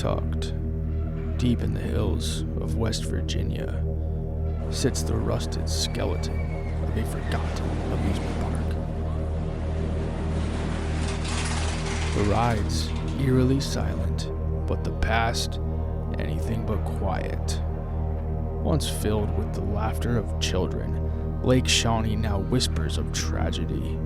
Tucked deep in the hills of West Virginia sits the rusted skeleton of a forgotten amusement park. The ride's eerily silent, but the past anything but quiet. Once filled with the laughter of children, Lake Shawnee now whispers of tragedy.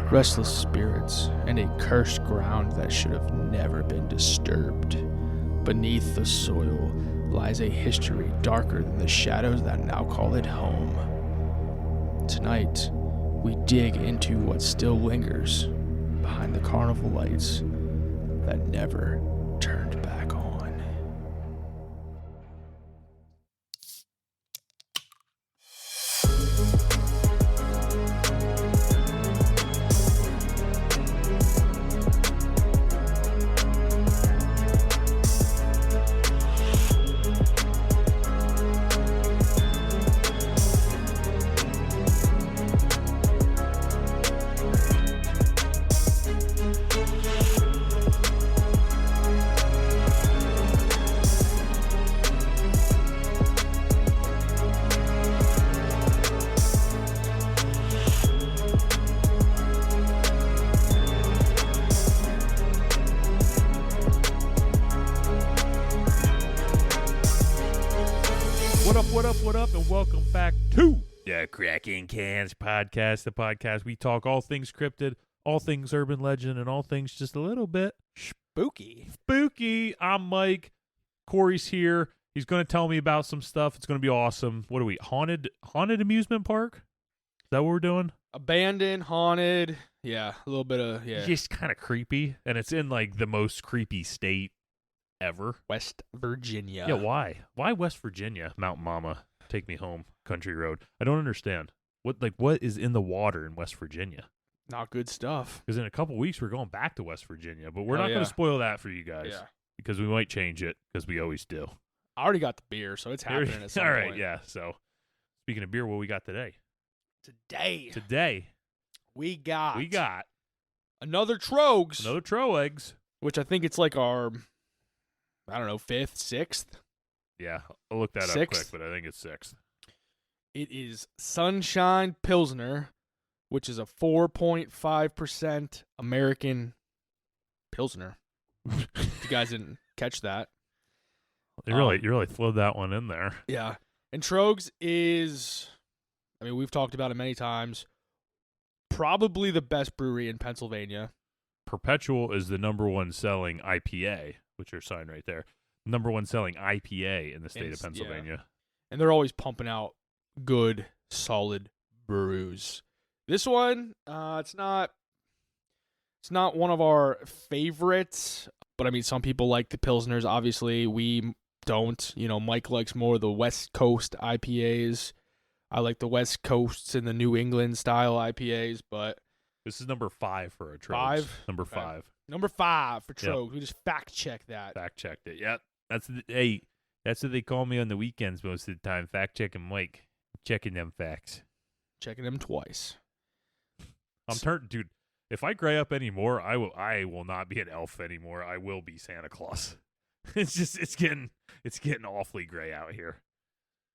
Restless spirits and a cursed ground that should have never been disturbed. Beneath the soil lies a history darker than the shadows that now call it home. Tonight, we dig into what still lingers behind the carnival lights that never turned back on. What up, and welcome back to the Cracking Cans podcast, the podcast we talk all things cryptid, all things urban legend, and all things just a little bit Spooky. I'm Mike. Corey's here. He's going to tell me about some stuff. It's going to be awesome. What are we, haunted amusement park? Is that what we're doing? Abandoned, haunted, yeah, a little bit of, Just kind of creepy, and it's in like the most creepy state ever. West Virginia. Yeah, why? Why West Virginia? Mountain Mama, take me home, country road. I don't understand. What is in the water in West Virginia? Not good stuff. Because in a couple weeks we're going back to West Virginia, but we're not yeah. going to spoil that for you guys. Yeah. Because we might change it, because we always do. I already got the beer, so it's happening at some All point. right, yeah. So, speaking of beer, what we got today? Today, we got another Troegs. Another Troegs. Which I think it's like our, I don't know, 5th, 6th. Yeah, I'll look that up Sixth? quick, but I think it's 6th. It is Sunshine Pilsner, which is a 4.5% American Pilsner. If you guys didn't catch that. You really flowed that one in there. Yeah. And Troegs is, I mean, we've talked about it many times, probably the best brewery in Pennsylvania. Perpetual is the number one selling IPA, which are signed right there. Number one selling IPA in the state of Pennsylvania. Yeah. And they're always pumping out good, solid brews. This one, it's not one of our favorites, but I mean, some people like the Pilsners. Obviously, we don't. You know, Mike likes more of the West Coast IPAs. I like the West Coasts and the New England style IPAs, but this is number 5 for a Troegs. 5? Number Okay. 5. Number 5 for Troegs. Yep. We just fact check that. Fact checked it. Yep. That's what they call me on the weekends most of the time. Fact checking Mike. Checking them facts. Checking them twice. Dude. If I gray up anymore, I will not be an elf anymore. I will be Santa Claus. It's getting awfully gray out here.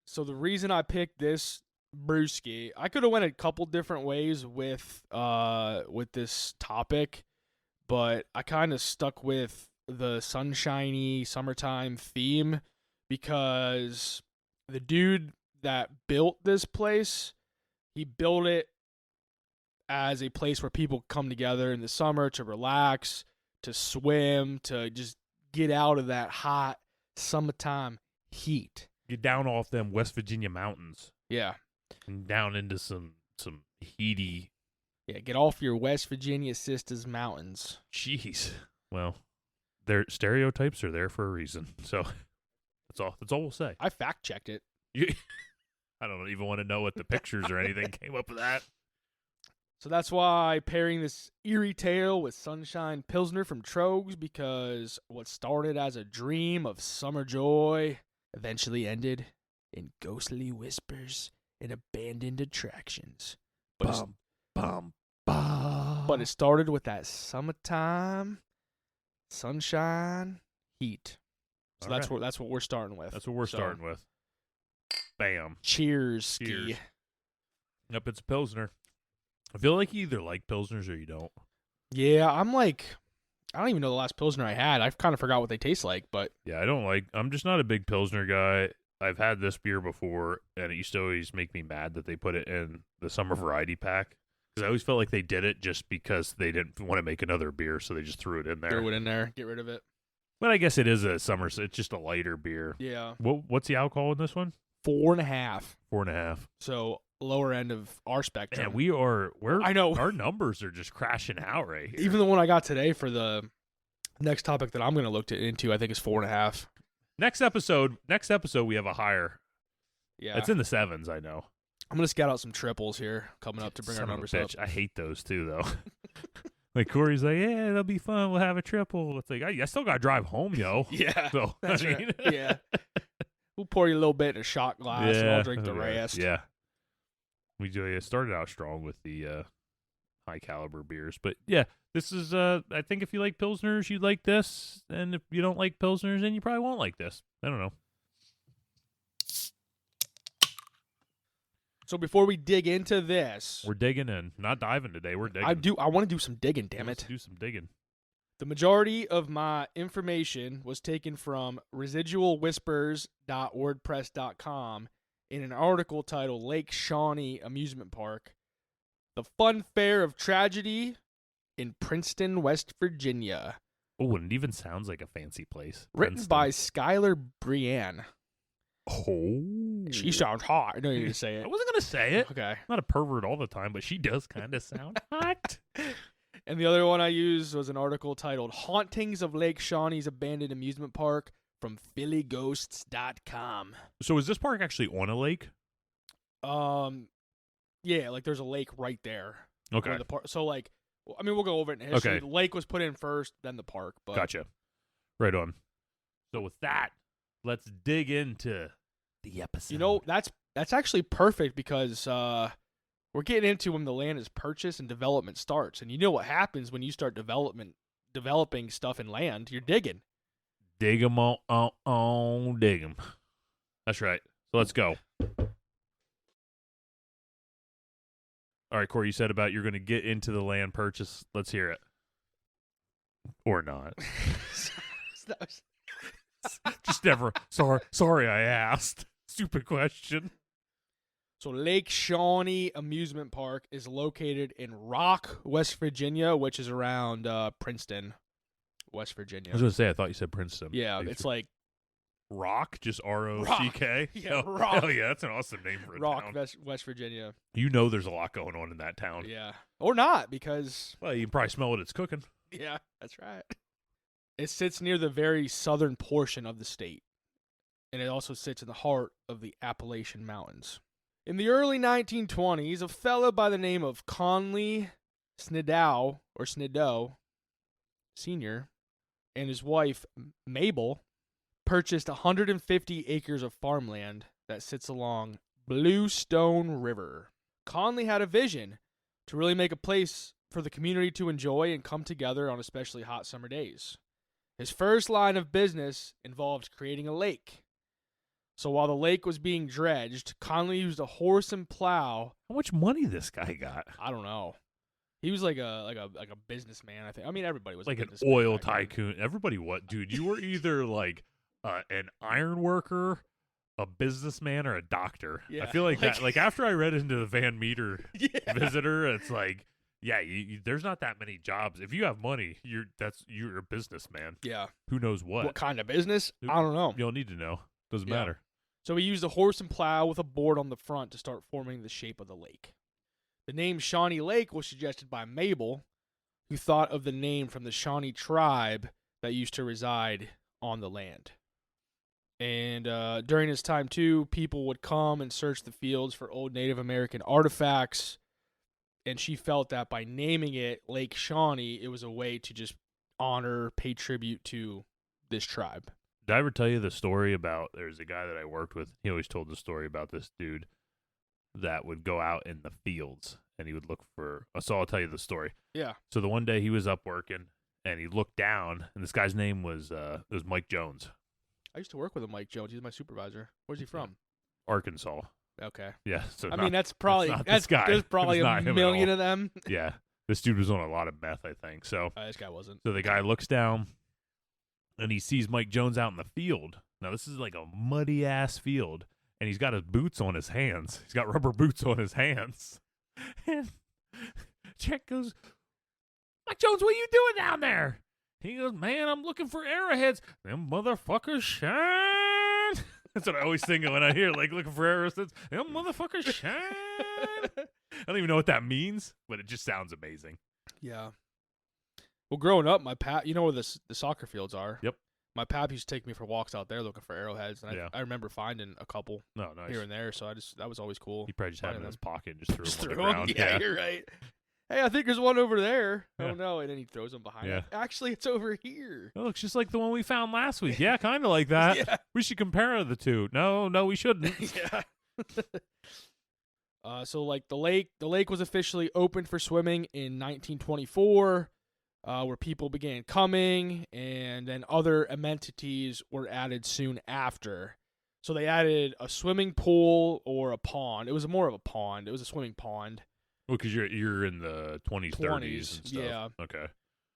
So the reason I picked this brewski, I could have went a couple different ways with this topic, but I kind of stuck with the sunshiny summertime theme because the dude that built this place, he built it as a place where people come together in the summer to relax, to swim, to just get out of that hot summertime heat. Get down off them West Virginia mountains. Yeah. And down into some heaty. Yeah, get off your West Virginia sisters mountains. Jeez. Well, their stereotypes are there for a reason. So that's all we'll say. I fact checked it. I don't even want to know what the pictures or anything came up with that. So that's why pairing this eerie tale with Sunshine Pilsner from Troegs, because what started as a dream of summer joy eventually ended in ghostly whispers and abandoned attractions. But it started with that summertime Sunshine Heat. So All that's right. what we're starting with. That's what we're So, starting with. Bam. Cheers, Cheers. Ski. Yep, it's a Pilsner. I feel like you either like Pilsners or you don't. Yeah, I don't even know the last Pilsner I had. I kind of forgot what they taste like, but Yeah, I'm just not a big Pilsner guy. I've had this beer before, and it used to always make me mad that they put it in the summer variety pack. Because I always felt like they did it just because they didn't want to make another beer, so they just threw it in there. throw it in there, get rid of it. But I guess it is a summer, so it's just a lighter beer. Yeah. What's the alcohol in this one? 4.5. 4.5. So lower end of our spectrum. Man, I know. Our numbers are just crashing out right here. Even the one I got today for the next topic that I'm going to look into, I think is 4.5. Next episode, we have a higher. Yeah. It's in the 7s, I know. I'm going to scout out some triples here coming up to bring Son our of a numbers up. bitch. I hate those too, though. Like Corey's like, yeah, it'll be fun. We'll have a triple. It's like, I still got to drive home, yo. Yeah. So, That's I mean, right. Yeah. We'll pour you a little bit in a shot glass and I'll drink the rest. Yeah. We started out strong with the high caliber beers. But yeah, this is, I think if you like Pilsners, you'd like this. And if you don't like Pilsners, then you probably won't like this. I don't know. So before we dig into this, We're digging in. Not diving today. We're digging. I want to do some digging, damn Let's it. do some digging. The majority of my information was taken from residualwhispers.wordpress.com in an article titled Lake Shawnee Amusement Park, the fun fair of tragedy in Princeton, West Virginia. Oh, and it even sounds like a fancy place. Written Princeton. by Skylar Brienne. Oh. She sounds hot. I know you're going to say I it. wasn't going to say it. Okay. I'm not a pervert all the time, but she does kind of sound hot. And the other one I used was an article titled Hauntings of Lake Shawnee's Abandoned Amusement Park from PhillyGhosts.com. So is this park actually on a lake? Yeah, like there's a lake right there. Okay. where the park. So like, I mean, we'll go over it in history. Okay. The lake was put in first, then the park. But Gotcha. Right on. So with that, let's dig into the episode. you know, that's actually perfect because we're getting into when the land is purchased and development starts. And you know what happens when you start developing stuff in land? You're digging. dig 'em on, dig 'em. That's right. So let's go. All right, Corey, you said about you're going to get into the land purchase. Let's hear it. Or not. Just never. Sorry, I asked. Stupid question. So Lake Shawnee Amusement Park is located in Rock, West Virginia, which is around Princeton, West Virginia. I was going to say, I thought you said Princeton. Yeah, it's like Rock, just R-O-C-K? Yeah, Oh, Rock. Hell yeah, that's an awesome name for a Rock, town. West Virginia. You know there's a lot going on in that town. Yeah. Or not, because Well, you can probably smell what it's cooking. yeah, that's right. It sits near the very southern portion of the state, and it also sits in the heart of the Appalachian Mountains. In the early 1920s, a fellow by the name of Conley Snidow Sr. and his wife Mabel purchased 150 acres of farmland that sits along Bluestone River. Conley had a vision to really make a place for the community to enjoy and come together on especially hot summer days. His first line of business involved creating a lake. So while the lake was being dredged, Conley used a horse and plow. How much money this guy got? I don't know. He was like a businessman, I think. I mean, everybody was Like a an businessman oil back then. tycoon. Everybody what, dude? You were either like an iron worker, a businessman, or a doctor. Yeah, I feel like like- that. Like after I read into the Van Meter Yeah. Visitor, it's like, yeah, there's not that many jobs. If you have money, you're a businessman. Yeah. Who knows what? What kind of business? Who- I don't know. You don't need to know. Doesn't Yeah. matter. So he used a horse and plow with a board on the front to start forming the shape of the lake. The name Shawnee Lake was suggested by Mabel, who thought of the name from the Shawnee tribe that used to reside on the land. And during his time, too, people would come and search the fields for old Native American artifacts. And she felt that by naming it Lake Shawnee, it was a way to just honor, pay tribute to this tribe. Did I ever tell you the story about there's a guy that I worked with? He always told the story about this dude that would go out in the fields and he would look for. So I'll tell you the story. Yeah. So the one day he was up working and he looked down, and this guy's name was Mike Jones, I used to work with a Mike Jones. He's my supervisor. Where's he from? Arkansas. Okay. Yeah, so I mean, that's probably not this guy. There's probably It's not a him at million all. of them. Yeah, this dude was on a lot of meth, I think. So This guy wasn't. So the guy looks down, and he sees Mike Jones out in the field. Now, this is like a muddy-ass field, and he's got his boots on his hands. He's got rubber boots on his hands. And Jack goes, Mike Jones, what are you doing down there? He goes, man, I'm looking for arrowheads. Them motherfuckers shine. That's what I always think of when I hear, like, looking for arrowheads. Them motherfuckers shine. I don't even know what that means, but it just sounds amazing. Yeah. Well, growing up, my pap, you know where the soccer fields are? Yep. My pap used to take me for walks out there looking for arrowheads, and Yeah. I remember finding a couple No, nice. here and there, so that was always cool. He probably just had them in his pocket and just threw Just them on threw the 'em? ground. Yeah, you're right. Hey, I think there's one over there. Yeah. Oh, no, and then he throws them behind Yeah. him. Actually, it's over here. It looks just like the one we found last week. Yeah, kind of like that. Yeah. We should compare the two. No, we shouldn't. Yeah. So like the lake was officially opened for swimming in 1924, where people began coming, and then other amenities were added soon after. So they added a swimming pool or a pond. It was more of a pond. It was a swimming pond. Well, because you're in the 20s, 30s and stuff. Yeah. Okay.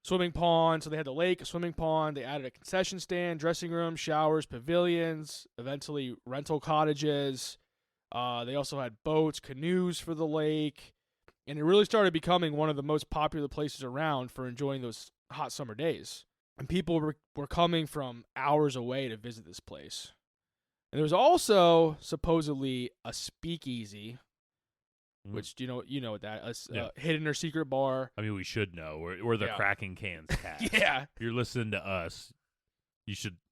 Swimming pond. So they had the lake, a swimming pond. They added a concession stand, dressing room, showers, pavilions, eventually rental cottages. They also had boats, canoes for the lake. And it really started becoming one of the most popular places around for enjoying those hot summer days. And people were coming from hours away to visit this place. And there was also supposedly a speakeasy, which you know what that is, hidden or secret bar. I mean, we should know. We're the cracking cans cast. Yeah. If you're listening to us,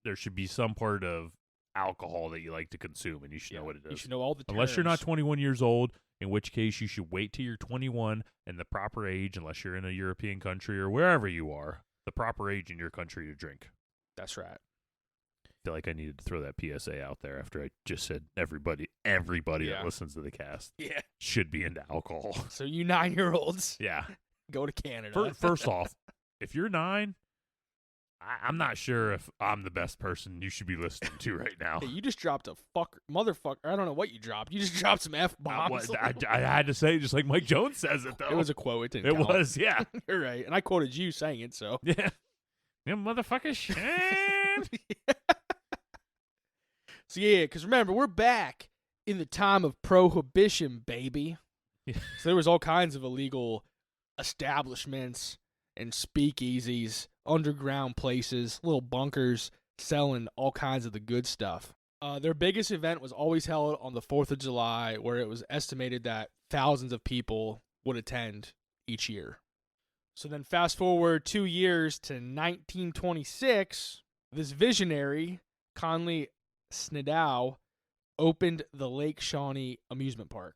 there should be some part of alcohol that you like to consume, and you should know what it is. You should know all the terms. Unless you're not 21 years old, in which case you should wait till you're 21 and the proper age, unless you're in a European country or wherever you are, the proper age in your country to drink. That's right. I feel like I needed to throw that PSA out there after I just said everybody that listens to the cast should be into alcohol. So you 9-year-olds, Yeah. go to Canada. First off, if you're 9, I'm not sure if I'm the best person you should be listening to right now. Hey, you just dropped a motherfucker. I don't know what you dropped. You just dropped some F-bombs. I had to say it just like Mike Jones says it, though. It was a quote. It didn't It count. was, yeah. You're right. And I quoted you saying it, so. Yeah. Them motherfuckers. So, yeah, because remember, we're back in the time of prohibition, baby. Yeah. So there was all kinds of illegal establishments and speakeasies, underground places, little bunkers selling all kinds of the good stuff. Their biggest event was always held on the 4th of July, where it was estimated that thousands of people would attend each year. So then fast forward 2 years to 1926, this visionary, Conley Snidow, opened the Lake Shawnee Amusement Park.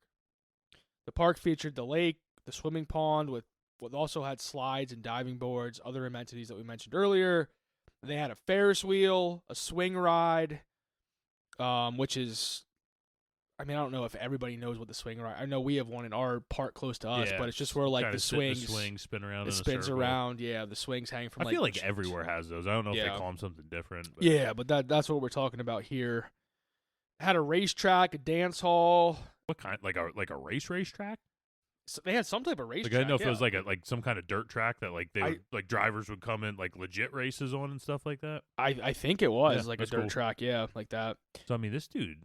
The park featured the lake, the swimming pond with what also had slides and diving boards, other amenities that we mentioned earlier. They had a Ferris wheel, a swing ride, which is, I mean, I don't know if everybody knows what the swing ride. I know we have one in our park close to us, but it's just where like the swings spin around. It spins around. Yeah, the swings hang from. I feel like everywhere has those. I don't know if they call them something different. But. Yeah, but that's what we're talking about here. Had a racetrack, a dance hall. What kind? Like a racetrack? So they had some type of racetrack. Like I didn't know if it was like some kind of dirt track that like drivers would come in like legit races on and stuff like that. I think it was like a dirt track, like that. So I mean, this dude,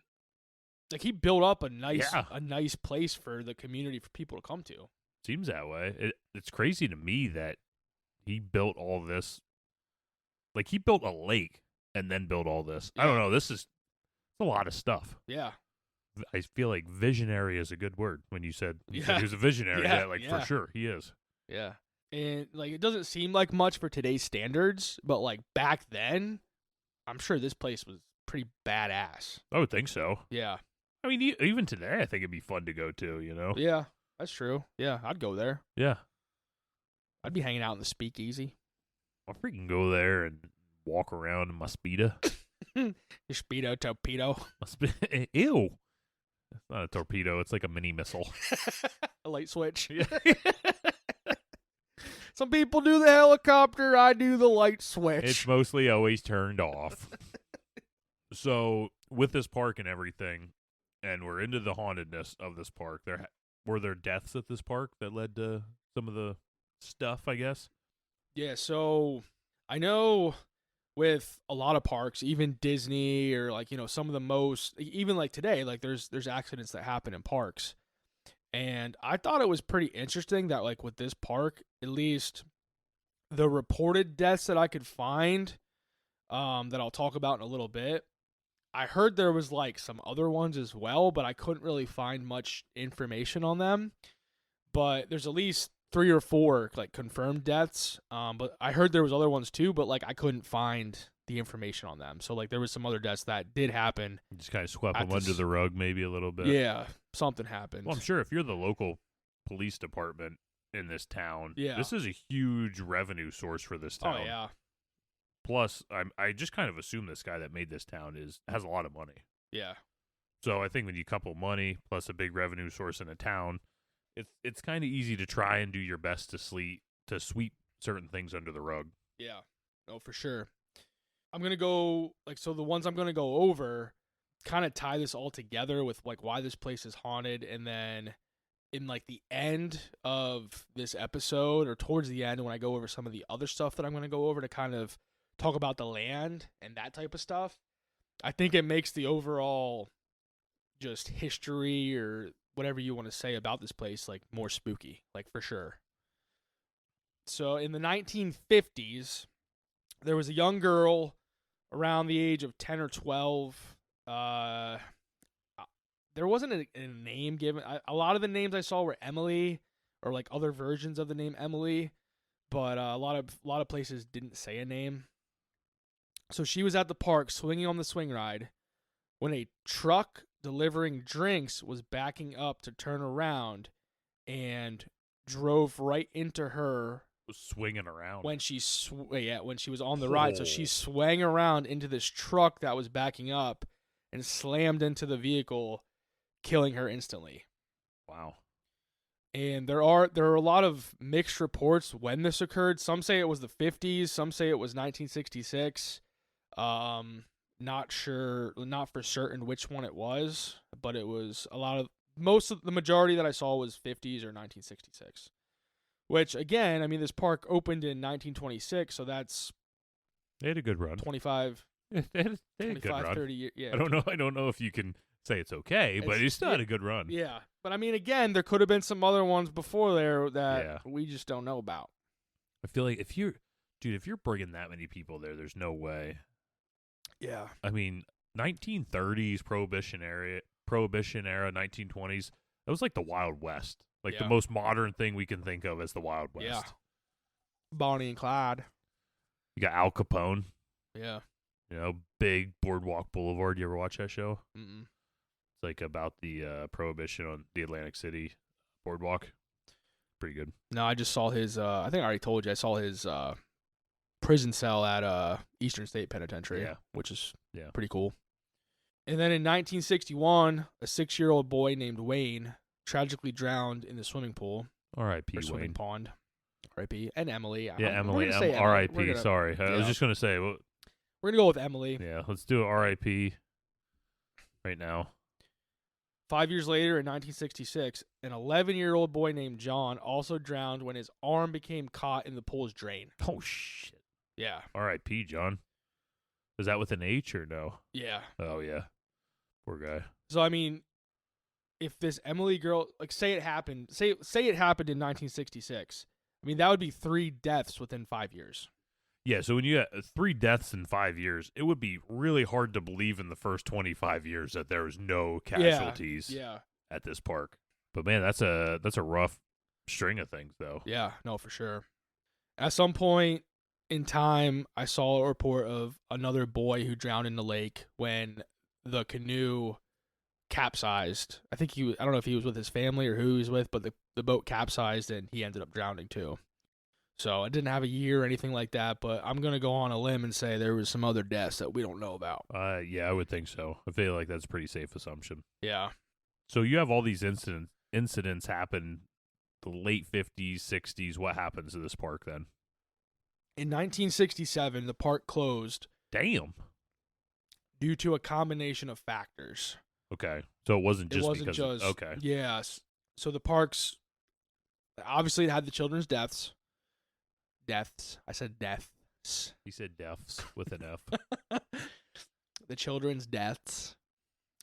like he built up a nice place for the community for people to come to. Seems that way. It's crazy to me that he built all this. Like he built a lake and then built all this. Yeah. I don't know. It's a lot of stuff. Yeah. I feel like visionary is a good word when you said he was a visionary. For sure he is. Yeah. And like it doesn't seem like much for today's standards, but like back then, I'm sure this place was pretty badass. I would think so. Yeah. I mean, even today, I think it'd be fun to go to, you know? Yeah, that's true. Yeah, I'd go there. Yeah. I'd be hanging out in the speakeasy. I'll freaking go there and walk around in my Speedo. Your Speedo torpedo. Ew. It's not a torpedo. It's like a mini missile. A light switch. Yeah. Some people do the helicopter. I do the light switch. It's mostly always turned off. So with this park and everything, and we're into the hauntedness of this park, were there deaths at this park that led to some of the stuff, I guess? Yeah, so I know with a lot of parks, even Disney or like, some of the most, even like today, like there's accidents that happen in parks. And I thought it was pretty interesting that like with this park, at least the reported deaths that I could find, that I'll talk about in a little bit, I heard there was like some other ones as well, but I couldn't really find much information on them. But there's at least 3 or 4 like confirmed deaths. But I heard there was other ones too, but like I couldn't find the information on them. So like there was some other deaths that did happen. Just kind of swept them under the rug maybe a little bit. Yeah, something happened. Well, I'm sure if you're the local police department in this town, this is a huge revenue source for this town. Oh yeah. Plus, I just kind of assume this guy that made this town has a lot of money. Yeah. So I think when you couple money plus a big revenue source in a town, it's kind of easy to try and do your best to sweep certain things under the rug. Yeah. No, for sure. I'm going to go, like, so the ones I'm going to go over kind of tie this all together with, like, why this place is haunted. And then in, like, the end of this episode or towards the end when I go over some of the other stuff that I'm going to go over to kind of talk about the land and that type of stuff, I think it makes the overall just history or whatever you want to say about this place, like, more spooky, like, for sure. So in the 1950s, there was a young girl around the age of 10 or 12. There wasn't a name given. A lot of the names I saw were Emily or like other versions of the name Emily, but a lot of places didn't say a name. So she was at the park swinging on the swing ride when a truck delivering drinks was backing up to turn around and drove right into her. Swinging around when she was on the ride. So she swung around into this truck that was backing up and slammed into the vehicle, killing her instantly. Wow. And there are a lot of mixed reports when this occurred. Some say it was the 50s, some say it was 1966. Not sure, not for certain which one it was, but it was the majority that I saw was 50s or 1966. Which, again, I mean, this park opened in 1926, so that's... They had a good run. 25, they had a good run. 30 years. Yeah. I don't know if you can say it's okay, but it still had a good run. Yeah. But, I mean, again, there could have been some other ones before there that we just don't know about. I feel like if you're bringing that many people there, there's no way. Yeah. I mean, 1930s, Prohibition era, 1920s, that was like the Wild West. Like the most modern thing we can think of as the Wild West. Yeah. Bonnie and Clyde. You got Al Capone. Yeah. Big Boardwalk Boulevard. You ever watch that show? Mm-mm. It's like about the prohibition on the Atlantic City boardwalk. Pretty good. No, I just saw his, I think I already told you, I saw his prison cell at Eastern State Penitentiary, which is pretty cool. And then in 1961, a 6-year-old boy named Wayne tragically drowned in the swimming pool. R.I.P. Swimming Wayne. pond. R.I.P. And Emily. Emily. R.I.P. Sorry. I was just going to say. We're going to go with Emily. Yeah, let's do R.I.P. right now. 5 years later, in 1966, an 11-year-old boy named John also drowned when his arm became caught in the pool's drain. Oh, shit. Yeah. R.I.P., John. Is that with an H or no? Yeah. Oh, yeah. Poor guy. So, I mean, if this Emily girl, like, say it happened in 1966, I mean, that would be 3 deaths within 5 years. Yeah, so when you got 3 deaths in 5 years, it would be really hard to believe in the first 25 years that there was no casualties at this park. But man, that's a rough string of things, though. Yeah, no, for sure. At some point in time, I saw a report of another boy who drowned in the lake when the canoe capsized. I don't know if he was with his family or who he was with, but the boat capsized and he ended up drowning too. So I didn't have a year or anything like that, but I'm going to go on a limb and say there was some other deaths that we don't know about. Yeah, I would think so. I feel like that's a pretty safe assumption. Yeah. So you have all these incidents happen the late 50s, 60s. What happens to this park then? In 1967, the park closed Damn. due to a combination of factors. Okay. So it wasn't just because okay. Yes. So the parks, obviously, it had the children's deaths. Deaths. I said deaths. He said deaths with an F. The children's deaths.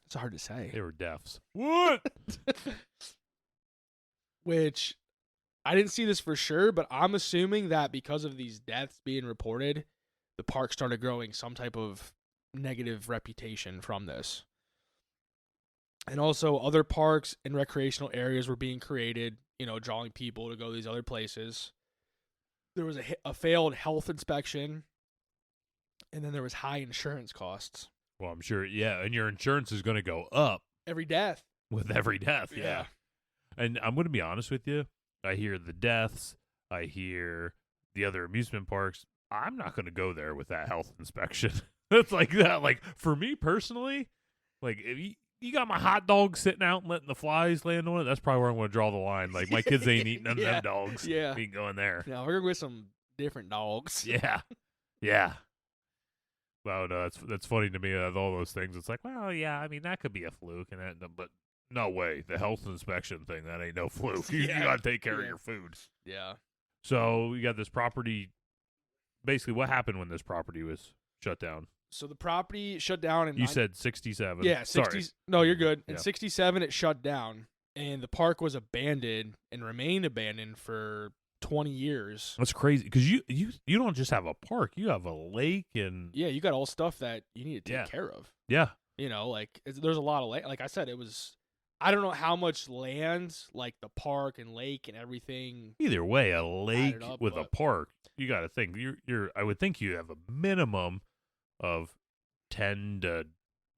It's hard to say. They were deaths. What? Which, I didn't see this for sure, but I'm assuming that because of these deaths being reported, the park started growing some type of negative reputation from this. And also, other parks and recreational areas were being created, drawing people to go to these other places. There was a failed health inspection, and then there was high insurance costs. Well, I'm sure, yeah, and your insurance is going to go up. Every death. With every death, yeah. And I'm going to be honest with you. I hear the deaths. I hear the other amusement parks. I'm not going to go there with that health inspection. It's like that. Like, for me personally, like, if you got my hot dog sitting out and letting the flies land on it, that's probably where I'm going to draw the line. Like, my kids ain't eating none of them dogs. Yeah. We ain't going there. No, we're going with some different dogs. Yeah. Yeah. Well, no, that's funny to me. All those things, it's like, well, yeah, I mean, that could be a fluke, but no way. The health inspection thing, that ain't no fluke. You got to take care of your food. Yeah. So you got this property. Basically, what happened when this property was shut down? So the property shut down in... You said 67. Yeah, 60. Sorry. No, you're good. In Yeah. 67, it shut down, and the park was abandoned and remained abandoned for 20 years. That's crazy, because you don't just have a park. You have a lake and... Yeah, you got all stuff that you need to take care of. Yeah. There's a lot of land. Like I said, it was... I don't know how much land, like the park and lake and everything... Either way, a lake with a park, you got to think. I would think you have a minimum of 10 to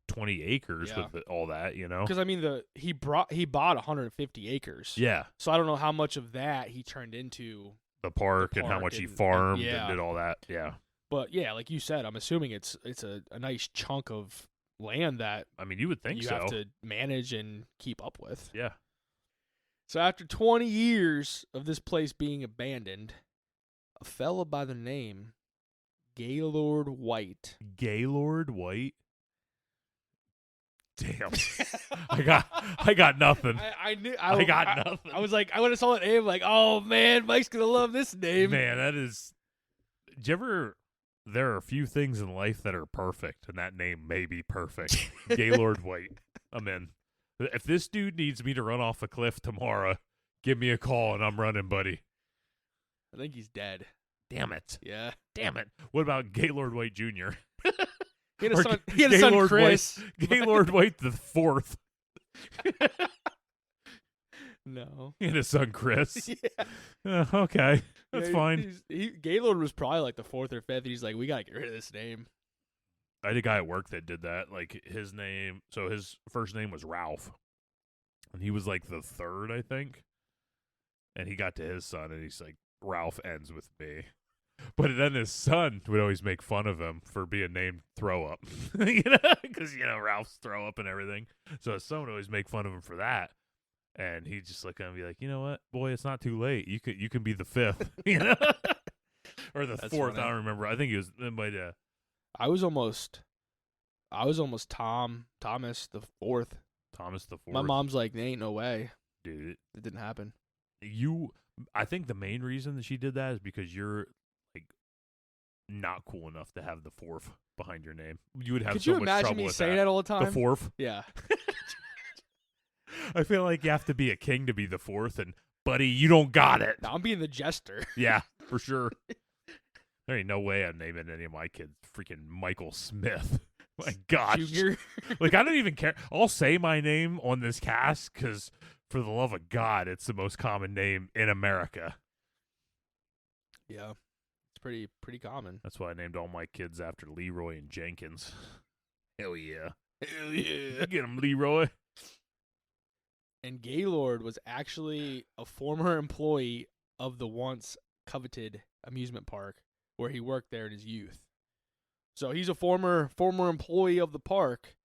20 acres with all that, Because I mean, he bought 150 acres. Yeah. So I don't know how much of that he turned into the park and how much he farmed and did all that. Yeah. But yeah, like you said, I'm assuming it's a nice chunk of land that I mean, you would think you have to manage and keep up with. Yeah. So after 20 years of this place being abandoned, a fella by the name Gaylord White. Gaylord White? Damn. I got nothing. I knew I got nothing. I was like, I would have saw that name, like, oh man, Mike's gonna love this name. Man, that is. Did you ever? There are a few things in life that are perfect, and that name may be perfect. Gaylord White. I'm in. If this dude needs me to run off a cliff tomorrow, give me a call and I'm running, buddy. I think he's dead. Damn it. Yeah. Damn it. What about Gaylord White Jr.? He had a son, Chris. Gaylord White the fourth. No. He had a son, Chris. Yeah. Okay. That's fine. Gaylord was probably like the fourth or fifth. He's like, we got to get rid of this name. I had a guy at work that did that. Like, his name, so his first name was Ralph. And he was like the third, I think. And he got to his son, and he's like, Ralph ends with B. But then his son would always make fun of him for being named Throw Up. Because, Ralph's throw up and everything. So his son would always make fun of him for that. And he'd just look at him and be like, you know what, boy, it's not too late. You can be the fifth, or the fourth. Funny. I don't remember. I think he was. But I was almost Thomas the fourth. Thomas the fourth. My mom's like, there ain't no way, dude. It didn't happen. I think the main reason that she did that is because you're like not cool enough to have the fourth behind your name. You would have Could so you much imagine trouble me with saying that all the time? The fourth. Yeah. I feel like you have to be a king to be the fourth, and buddy, you don't got it. No, I'm being the jester. Yeah, for sure. There ain't no way I'm naming any of my kids freaking Michael Smith. My gosh. Junior. Like, I don't even care. I'll say my name on this cast because, for the love of God, it's the most common name in America. Yeah, it's pretty common. That's why I named all my kids after Leroy and Jenkins. Hell yeah. Hell yeah. Get him, Leroy. And Gaylord was actually a former employee of the once coveted amusement park where he worked there in his youth. So he's a former employee of the park,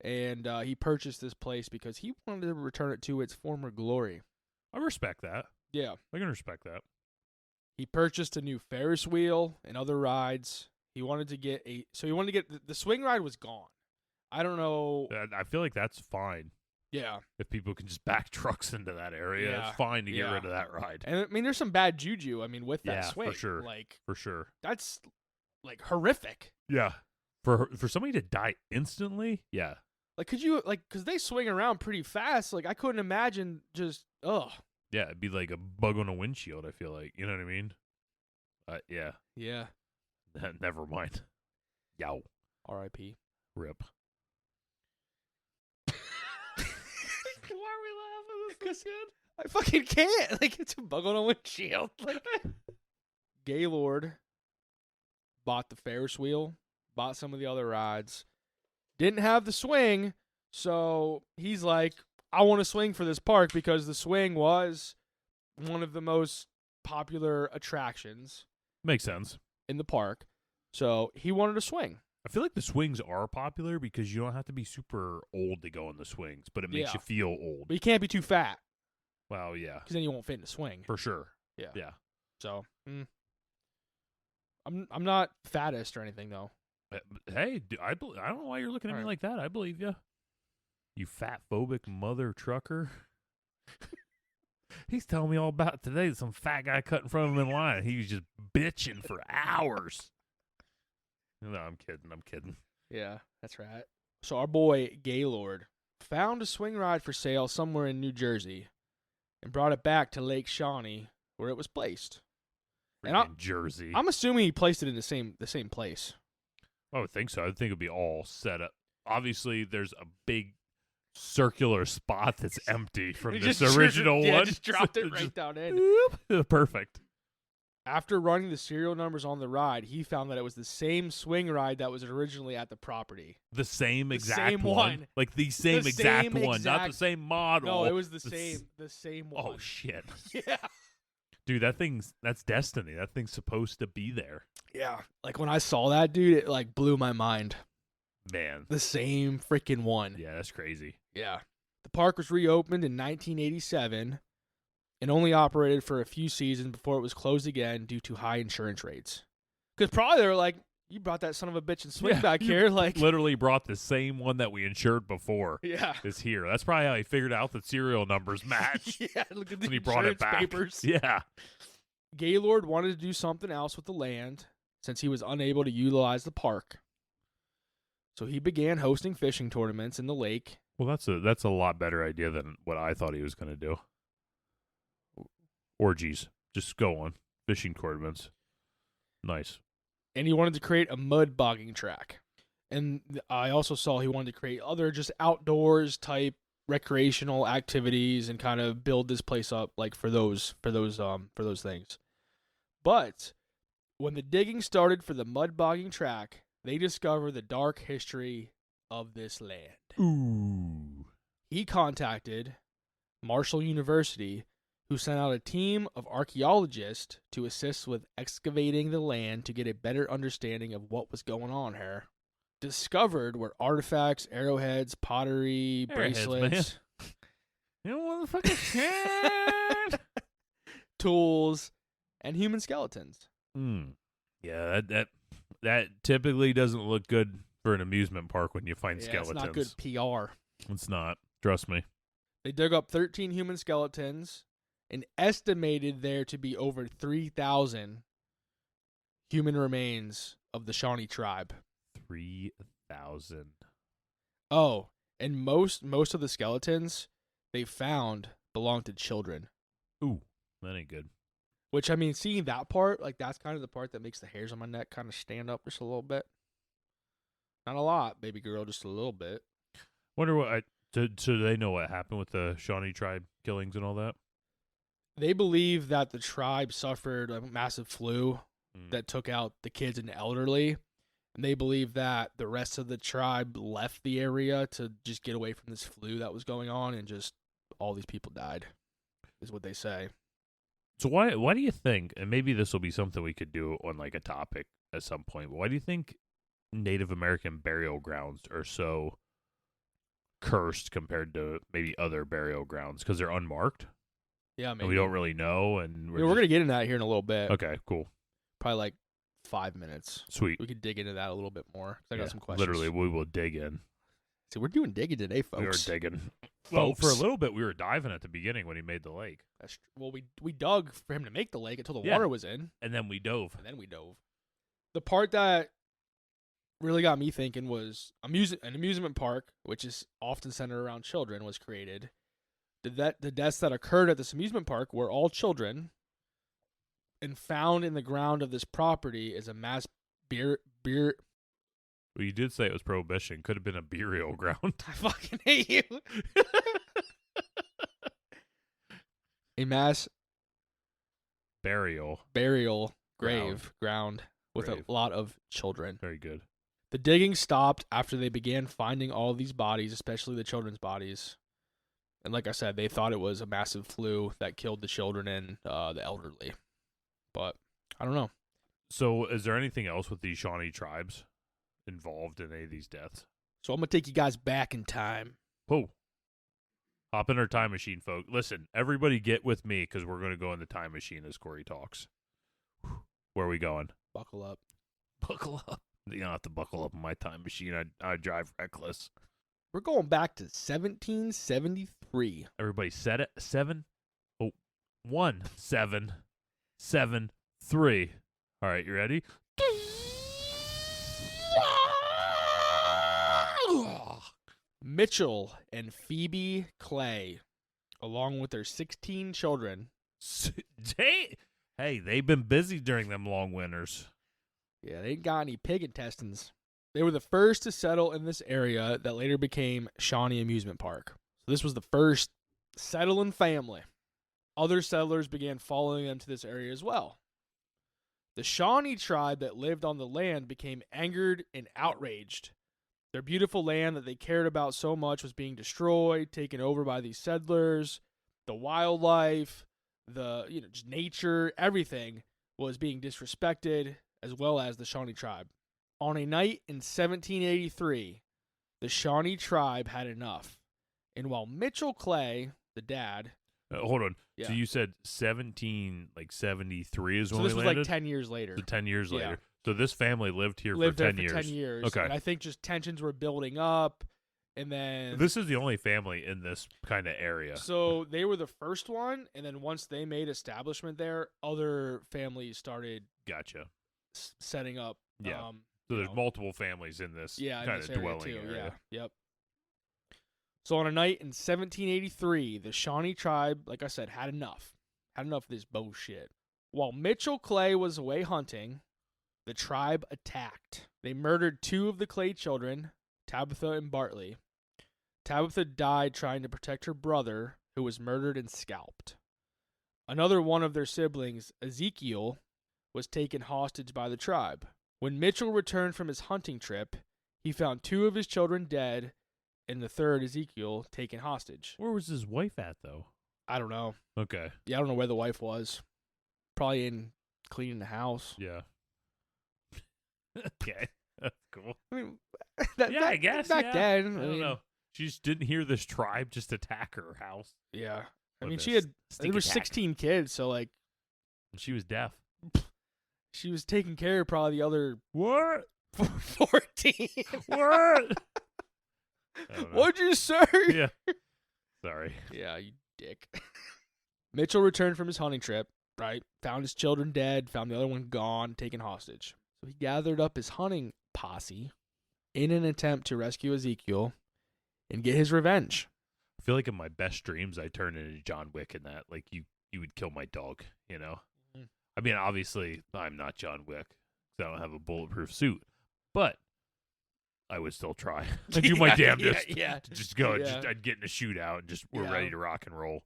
and he purchased this place because he wanted to return it to its former glory. I respect that. Yeah. I can respect that. He purchased a new Ferris wheel and other rides. He wanted to get the swing ride was gone. I don't know. I feel like that's fine. Yeah. If people can just back trucks into that area, Yeah. it's fine to get Yeah. rid of that ride. And I mean, there's some bad juju. I mean, with that Yeah, swing, for sure. like For sure. that's like horrific. Yeah. For somebody to die instantly, yeah. Like, could you because they swing around pretty fast. Like, I couldn't imagine just Yeah, it'd be like a bug on a windshield, I feel like. You know what I mean? Yeah. Yeah. Never mind. Yow. R.I.P. Rip. Why are we laughing? This is good. I fucking can't. Like, it's a bug on a windshield. Like, Gaylord bought the Ferris wheel, bought some of the other rides, didn't have the swing, so he's like, I want to swing for this park because the swing was one of the most popular attractions Makes sense. in the park. So he wanted to swing. I feel like the swings are popular because you don't have to be super old to go on the swings, but it makes Yeah. you feel old. But you can't be too fat Well, yeah. because then you won't fit in the swing. For sure. Yeah. Yeah. So I'm not fattest or anything though. Hey, I don't know why you're looking at me Alright. like that. I believe you. You fat phobic mother trucker. He's telling me all about today. Some fat guy cut in front of him in line. He was just bitching for hours. No, I'm kidding. Yeah, that's right. So our boy Gaylord found a swing ride for sale somewhere in New Jersey and brought it back to Lake Shawnee where it was placed. And Freaking Jersey. I'm assuming he placed it in the same place. I would think so. I would think it would be all set up. Obviously, there's a big circular spot that's empty from He this just original one. just dropped it Just right down in. whoop. Perfect. After running the serial numbers on the ride, he found that it was the same swing ride that was originally at the property. The same The exact same one. one. Like the same The exact same one, not the exact- same model. No, it was the s- same one. Oh shit. Yeah. Dude, that's destiny. That thing's supposed to be there. Yeah. Like when I saw that, dude, it like blew my mind. Man. The same freaking one. Yeah, that's crazy. Yeah. The park was reopened in 1987 and only operated for a few seasons before it was closed again due to high insurance rates. Because probably they were like, you brought that son of a bitch and swing Yeah, back you here. Like, Literally brought the same one that we insured before yeah. is here. That's probably how he figured out the serial numbers match Yeah, look at the when he brought it insurance back. papers. Yeah. Gaylord wanted to do something else with the land since he was unable to utilize the park. So he began hosting fishing tournaments in the lake. Well, that's a lot better idea than what I thought he was going to do. Orgies. Just go on. Fishing tournaments. Nice. And he wanted to create a mud bogging track. And I also saw he wanted to create other just outdoors type recreational activities and kind of build this place up like for those things. But when the digging started for the mud bogging track, they discovered the dark history of this land. Ooh. He contacted Marshall University, who sent out a team of archaeologists to assist with excavating the land to get a better understanding of what was going on here. Discovered were artifacts, arrowheads, pottery, Arrowheads, bracelets, You know what the fuck? tools, and human skeletons. Yeah, that typically doesn't look good for an amusement park when you find Yeah, skeletons. it's not good PR. It's not. Trust me. They dug up 13 human skeletons and estimated there to be over 3,000 human remains of the Shawnee tribe. 3,000. Oh, and most of the skeletons they found belonged to children. Ooh, that ain't good. Which, I mean, seeing that part, like, that's kind of the part that makes the hairs on my neck kind of stand up just a little bit. Not a lot, baby girl, just a little bit. Wonder what so do they know what happened with the Shawnee tribe killings and all that? They believe that the tribe suffered a massive flu Mm. that took out the kids and the elderly. And they believe that the rest of the tribe left the area to just get away from this flu that was going on, and just all these people died, is what they say. So why do you think, and maybe this will be something we could do on like a topic at some point, but why do you think Native American burial grounds are so cursed compared to maybe other burial grounds? Because they're unmarked? Yeah, maybe. And we don't really know, and We're going to get into that here in a little bit. Okay, cool. Probably like 5 minutes. Sweet. We could dig into that a little bit more. I got some questions. Literally, we will dig in. So we're doing digging today, folks. We were digging. Well, Folks. for a little bit, we were diving at the beginning when he made the lake. Well, we dug for him to make the lake until the water was in. And then we dove. The part that really got me thinking was an amusement park, which is often centered around children, was created. The deaths that occurred at this amusement park were all children, and found in the ground of this property is a mass beer. Well, you did say it was prohibition. Could have been a burial ground. I fucking hate you. A mass burial ground with a lot of children. Very good. The digging stopped after they began finding all these bodies, especially the children's bodies. And like I said, they thought it was a massive flu that killed the children and the elderly. But I don't know. So is there anything else with these Shawnee tribes involved in any of these deaths? So I'm going to take you guys back in time. Whoa. Hop in our time machine, folks. Listen, everybody get with me because we're going to go in the time machine as Corey talks. Where are we going? Buckle up. Buckle up. You don't have to buckle up in my time machine. I drive reckless. We're going back to 1773. Everybody set it. 1 7 7 3. All right, you ready? Mitchell and Phoebe Clay, along with their 16 children. Hey, they've been busy during them long winters. Yeah, they ain't got any pig intestines. They were the first to settle in this area that later became Shawnee Amusement Park. So this was the first settling family. Other settlers began following them to this area as well. The Shawnee tribe that lived on the land became angered and outraged. Their beautiful land that they cared about so much was being destroyed, taken over by these settlers. The wildlife, just nature, everything was being disrespected, as well as the Shawnee tribe. On a night in 1783, the Shawnee tribe had enough. And while Mitchell Clay, the dad... hold on. Yeah. So you said 73 is when we landed? So this was like 10 years later. So 10 years later. Yeah. So this family lived here for 10 years. 10 years. Okay. And I think just tensions were building up. And then... This is the only family in this kind of area. So they were the first one. And then once they made establishment there, other families started... Gotcha. Setting up... Yeah. So there's multiple families in this kind of dwelling area. Yeah. Yep. So on a night in 1783, the Shawnee tribe, like I said, had enough. Had enough of this bullshit. While Mitchell Clay was away hunting, the tribe attacked. They murdered 2 of the Clay children, Tabitha and Bartley. Tabitha died trying to protect her brother, who was murdered and scalped. Another one of their siblings, Ezekiel, was taken hostage by the tribe. When Mitchell returned from his hunting trip, he found 2 of his children dead and the third, Ezekiel, taken hostage. Where was his wife at, though? I don't know. Okay. Yeah, I don't know where the wife was. Probably in cleaning the house. Yeah. Okay. That's cool. I mean, I guess. Back then. I don't know. She just didn't hear this tribe just attack her house. Yeah. I mean, there were 16 kids, so like. She was deaf. She was taking care of probably the other. What? 14. What? What'd you say? Yeah. Sorry. Yeah, you dick. Mitchell returned from his hunting trip, right? Found his children dead, found the other one gone, taken hostage. So he gathered up his hunting posse in an attempt to rescue Ezekiel and get his revenge. I feel like in my best dreams, I turn into John Wick in that. Like, you would kill my dog, you know? Mm-hmm. I mean, obviously, I'm not John Wick because I don't have a bulletproof suit. But I would still try. I'd do my damnedest. Yeah. To just go. Yeah. I'd get in a shootout and just we're ready to rock and roll.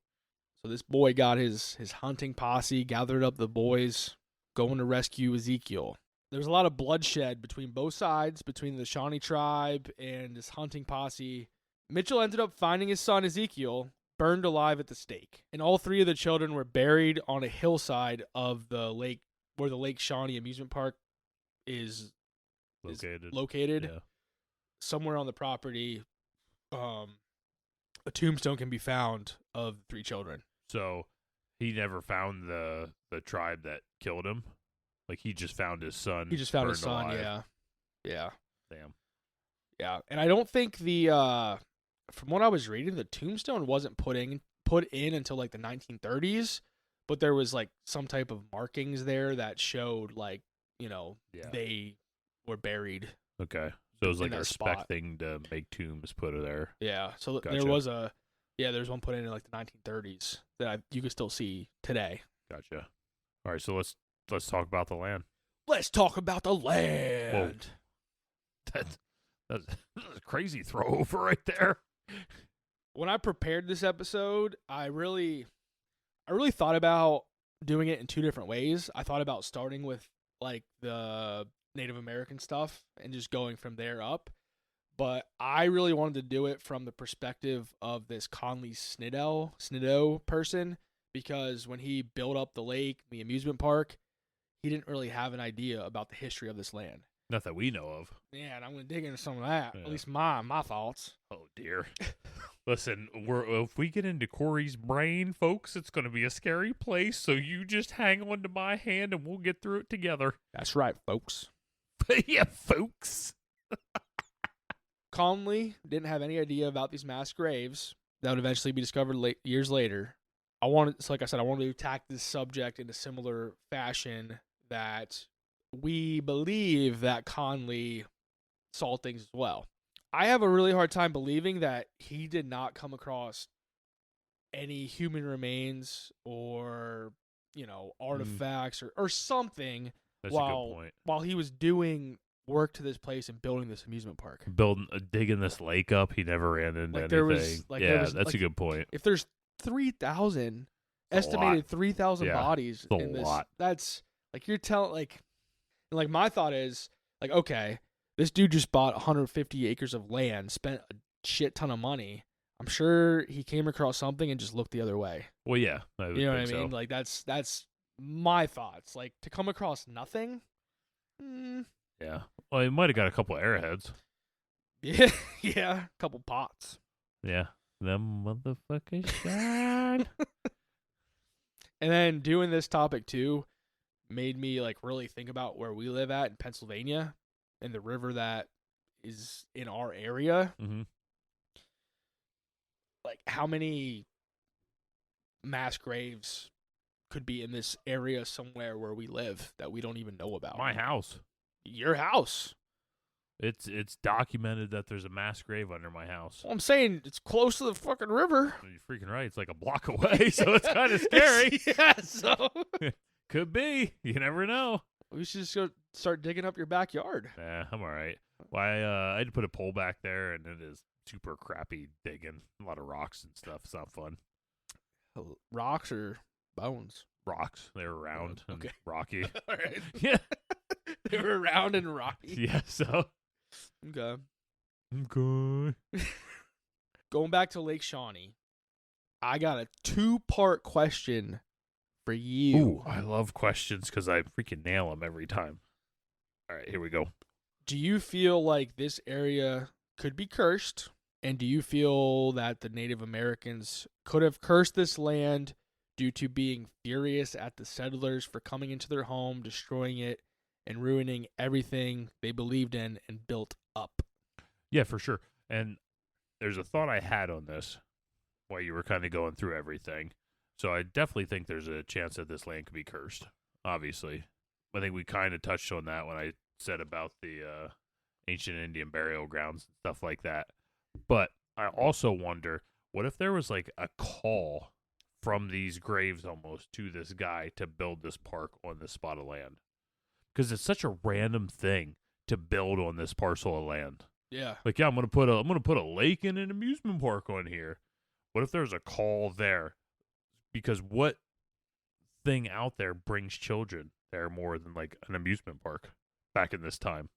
So this boy got his hunting posse, gathered up the boys, going to rescue Ezekiel. There's a lot of bloodshed between both sides, between the Shawnee tribe and this hunting posse. Mitchell ended up finding his son Ezekiel burned alive at the stake. And all 3 of the children were buried on a hillside of the lake where the Lake Shawnee Amusement Park is located. Yeah. Somewhere on the property, a tombstone can be found of 3 children. So He never found the tribe that killed him. Like he just found his son. He just found his burned son. alive. Yeah. Damn. Yeah. And I don't think from what I was reading, the tombstone wasn't put in until like the 1930s, but there was like some type of markings there that showed like, they were buried. Okay. So it was in like a that respect spot. thing to make tombs put there. Yeah. So Gotcha. there was there's one put in like the 1930s that you can still see today. Gotcha. All right, so let's talk about the land. Let's talk about the land. That's a crazy throw over right there. When I prepared this episode, I really thought about doing it in two different ways. I thought about starting with like the Native American stuff and just going from there up. But I really wanted to do it from the perspective of this Conley Snidow person, because when he built up the lake, the amusement park, he didn't really have an idea about the history of this land. Not that we know of. Yeah, and I'm going to dig into some of that. Yeah. At least my thoughts. Oh, dear. Listen, if we get into Corey's brain, folks, it's going to be a scary place, so you just hang on to my hand and we'll get through it together. That's right, folks. Yeah, folks. Conley didn't have any idea about these mass graves that would eventually be discovered years later. Like I said, I wanted to attack this subject in a similar fashion that we believe that Conley saw things as well. I have a really hard time believing that he did not come across any human remains or, artifacts or something That's a good point. while he was doing work to this place and building this amusement park. Digging this lake up, he never ran into anything. That's a good point. If there's 3,000 estimated 3,000 bodies in this, that's like you're telling like my thought is like, okay, this dude just bought 150 acres of land, spent a shit ton of money. I'm sure he came across something and just looked the other way. Well, yeah, you know what I mean? Like that's my thoughts. Like to come across nothing. Yeah. Well, he might have got a couple arrowheads. Yeah, a couple pots. Yeah. Them motherfuckers shine. And then doing this topic too made me like really think about where we live at in Pennsylvania and the river that is in our area. Mm-hmm. Like how many mass graves could be in this area somewhere where we live that we don't even know about? My house. Your house. It's documented that there's a mass grave under my house. Well, I'm saying it's close to the fucking river. You're freaking right. It's like a block away, so it's kind of scary. Yeah, so could be. You never know. We should just go start digging up your backyard. Yeah, I'm all right. Well, I had to put a pole back there, and it is super crappy digging. A lot of rocks and stuff. It's not fun. Rocks or bones? Rocks. They were round and rocky. All right. Yeah. They were round and rocky. Yeah, so. Okay. Okay. Going back to Lake Shawnee, I got a 2-part question for you. Ooh, I love questions because I freaking nail them every time. All right, here we go. Do you feel like this area could be cursed? And do you feel that the Native Americans could have cursed this land due to being furious at the settlers for coming into their home, destroying it, and ruining everything they believed in and built up? Yeah, for sure. And there's a thought I had on this while you were kind of going through everything. So I definitely think there's a chance that this land could be cursed, obviously. I think we kind of touched on that when I said about the ancient Indian burial grounds and stuff like that. But I also wonder, what if there was like a call from these graves almost to this guy to build this park on this spot of land? Because it's such a random thing to build on this parcel of land. Yeah. Like, yeah, I'm gonna put a lake and an amusement park on here. What if there's a call there? Because what thing out there brings children there more than like an amusement park back in this time?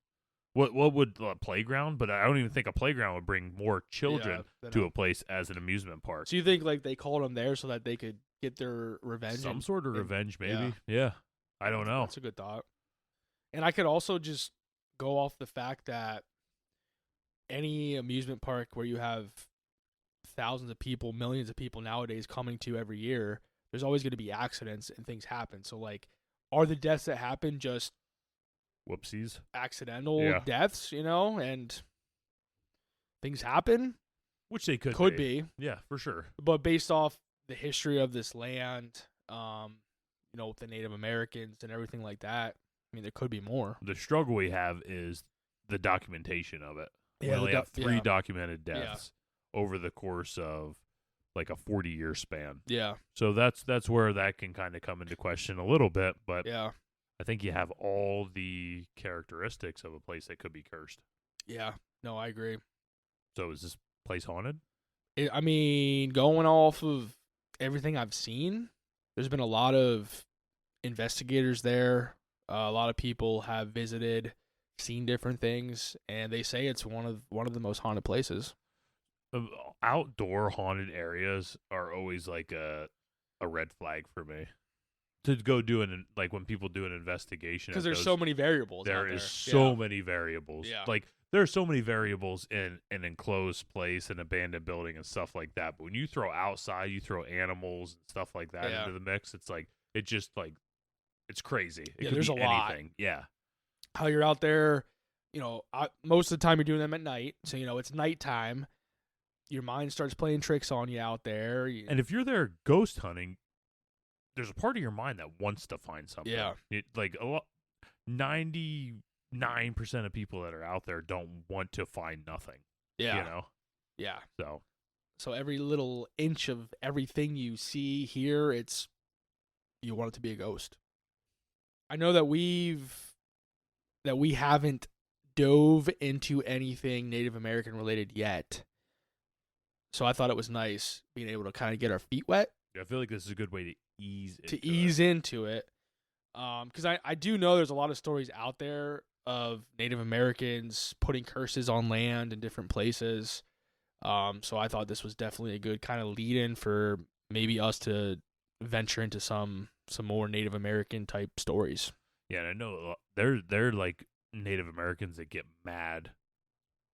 What would a playground? But I don't even think a playground would bring more children to a place as an amusement park. So you think like they called them there so that they could get their revenge? Some sort of revenge, maybe. Yeah. I don't know. That's a good thought. And I could also just go off the fact that any amusement park where you have thousands of people, millions of people nowadays coming to every year, there's always going to be accidents and things happen. So like, are the deaths that happen just Whoopsies. accidental deaths, and things happen? Which they could be. Yeah, for sure. But based off the history of this land, with the Native Americans and everything like that, I mean, there could be more. The struggle we have is the documentation of it. We Yeah, only have 3 documented deaths over the course of like a 40-year span. Yeah. So that's where that can kind of come into question a little bit, but Yeah. I think you have all the characteristics of a place that could be cursed. Yeah. No, I agree. So is this place haunted? I mean, going off of everything I've seen, there's been a lot of investigators there. A lot of people have visited, seen different things, and they say it's one of the most haunted places. Outdoor haunted areas are always like a red flag for me. To go do like when people do an investigation, because there's so many variables. There is so many variables. Yeah. Like there's so many variables in an enclosed place, an abandoned building, and stuff like that. But when you throw outside, you throw animals and stuff like that into the mix. It's like it's crazy. It could there's be a lot. Anything. Yeah. How you're out there, most of the time you're doing them at night, so it's nighttime. Your mind starts playing tricks on you out there. And if you're there ghost hunting, there's a part of your mind that wants to find something. Yeah. 99% of people that are out there don't want to find nothing. Yeah. Yeah. So every little inch of everything you see here, you want it to be a ghost. I know that we haven't dove into anything Native American related yet. So I thought it was nice being able to kind of get our feet wet. I feel like this is a good way to ease into it. Because I do know there's a lot of stories out there of Native Americans putting curses on land in different places. So I thought this was definitely a good kind of lead-in for maybe us to venture into some more Native American type stories. Yeah, and I know they're like Native Americans that get mad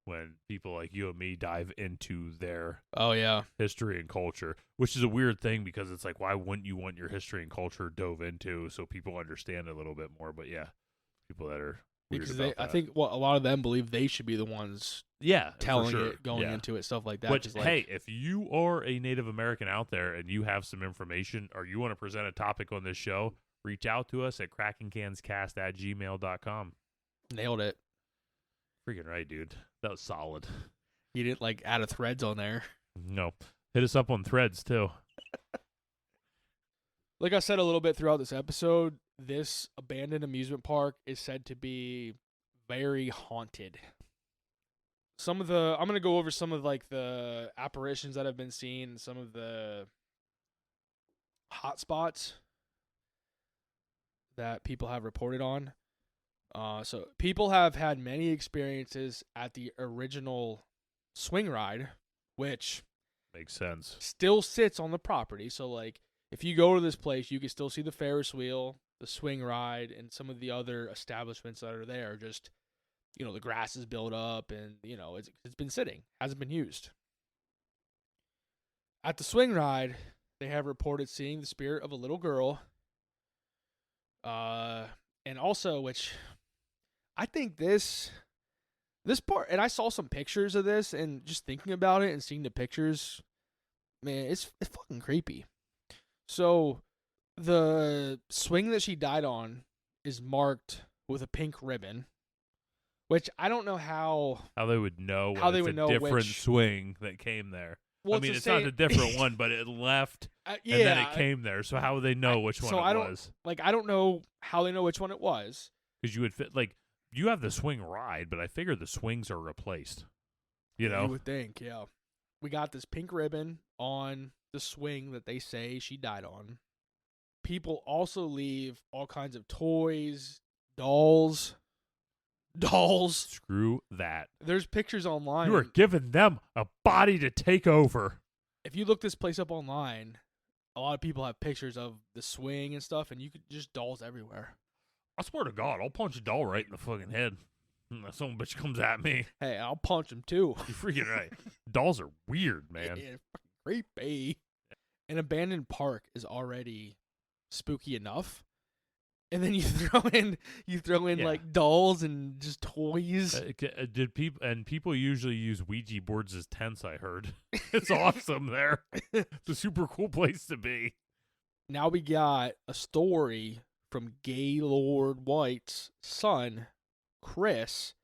when people like you and me dive into their history and culture, which is a weird thing because it's like, why wouldn't you want your history and culture dove into so people understand a little bit more? But yeah, people that are weird because about that. I think a lot of them believe they should be the ones telling it, going into it, stuff like that. But hey, if you are a Native American out there and you have some information or you want to present a topic on this show, reach out to us at krakencanscast@gmail.com. Nailed it. Freaking right, dude. That was solid. You didn't add a Threads on there. No. Hit us up on Threads too. Like I said a little bit throughout this episode, this abandoned amusement park is said to be very haunted. I'm going to go over some of the apparitions that have been seen, some of the hot spots that people have reported on. So people have had many experiences at the original swing ride, which makes sense. Still sits on the property. So if you go to this place, you can still see the Ferris wheel, the swing ride, and some of the other establishments that are there. Just, the grass is built up and, it's been sitting, hasn't been used. At the swing ride, they have reported seeing the spirit of a little girl. And also, which I think this part, and I saw some pictures of this, and just thinking about it and seeing the pictures, man, it's fucking creepy. So, the swing that she died on is marked with a pink ribbon, which I don't know how they would know how they it's would a know different which swing that came there. Well, I mean, it's not a different one, but it left and then it came there. So how would they know which one it was? I don't know how they know which one it was. Because you would you have the swing ride, but I figure the swings are replaced. You would think, yeah. We got this pink ribbon on the swing that they say she died on. People also leave all kinds of toys, dolls. Screw that. There's pictures online. You are giving them a body to take over. If you look this place up online, a lot of people have pictures of the swing and stuff, and you could just dolls everywhere. I swear to God, I'll punch a doll right in the fucking head. Some bitch comes at me. Hey, I'll punch him too. You're freaking right. Dolls are weird, man. Yeah, fucking creepy. an abandoned park is already spooky enough. And then you throw in Yeah. like dolls and just toys. People usually use Ouija boards as tents, I heard. It's awesome there. It's a super cool place to be. Now we got a story from Gaylord White's son, Chris,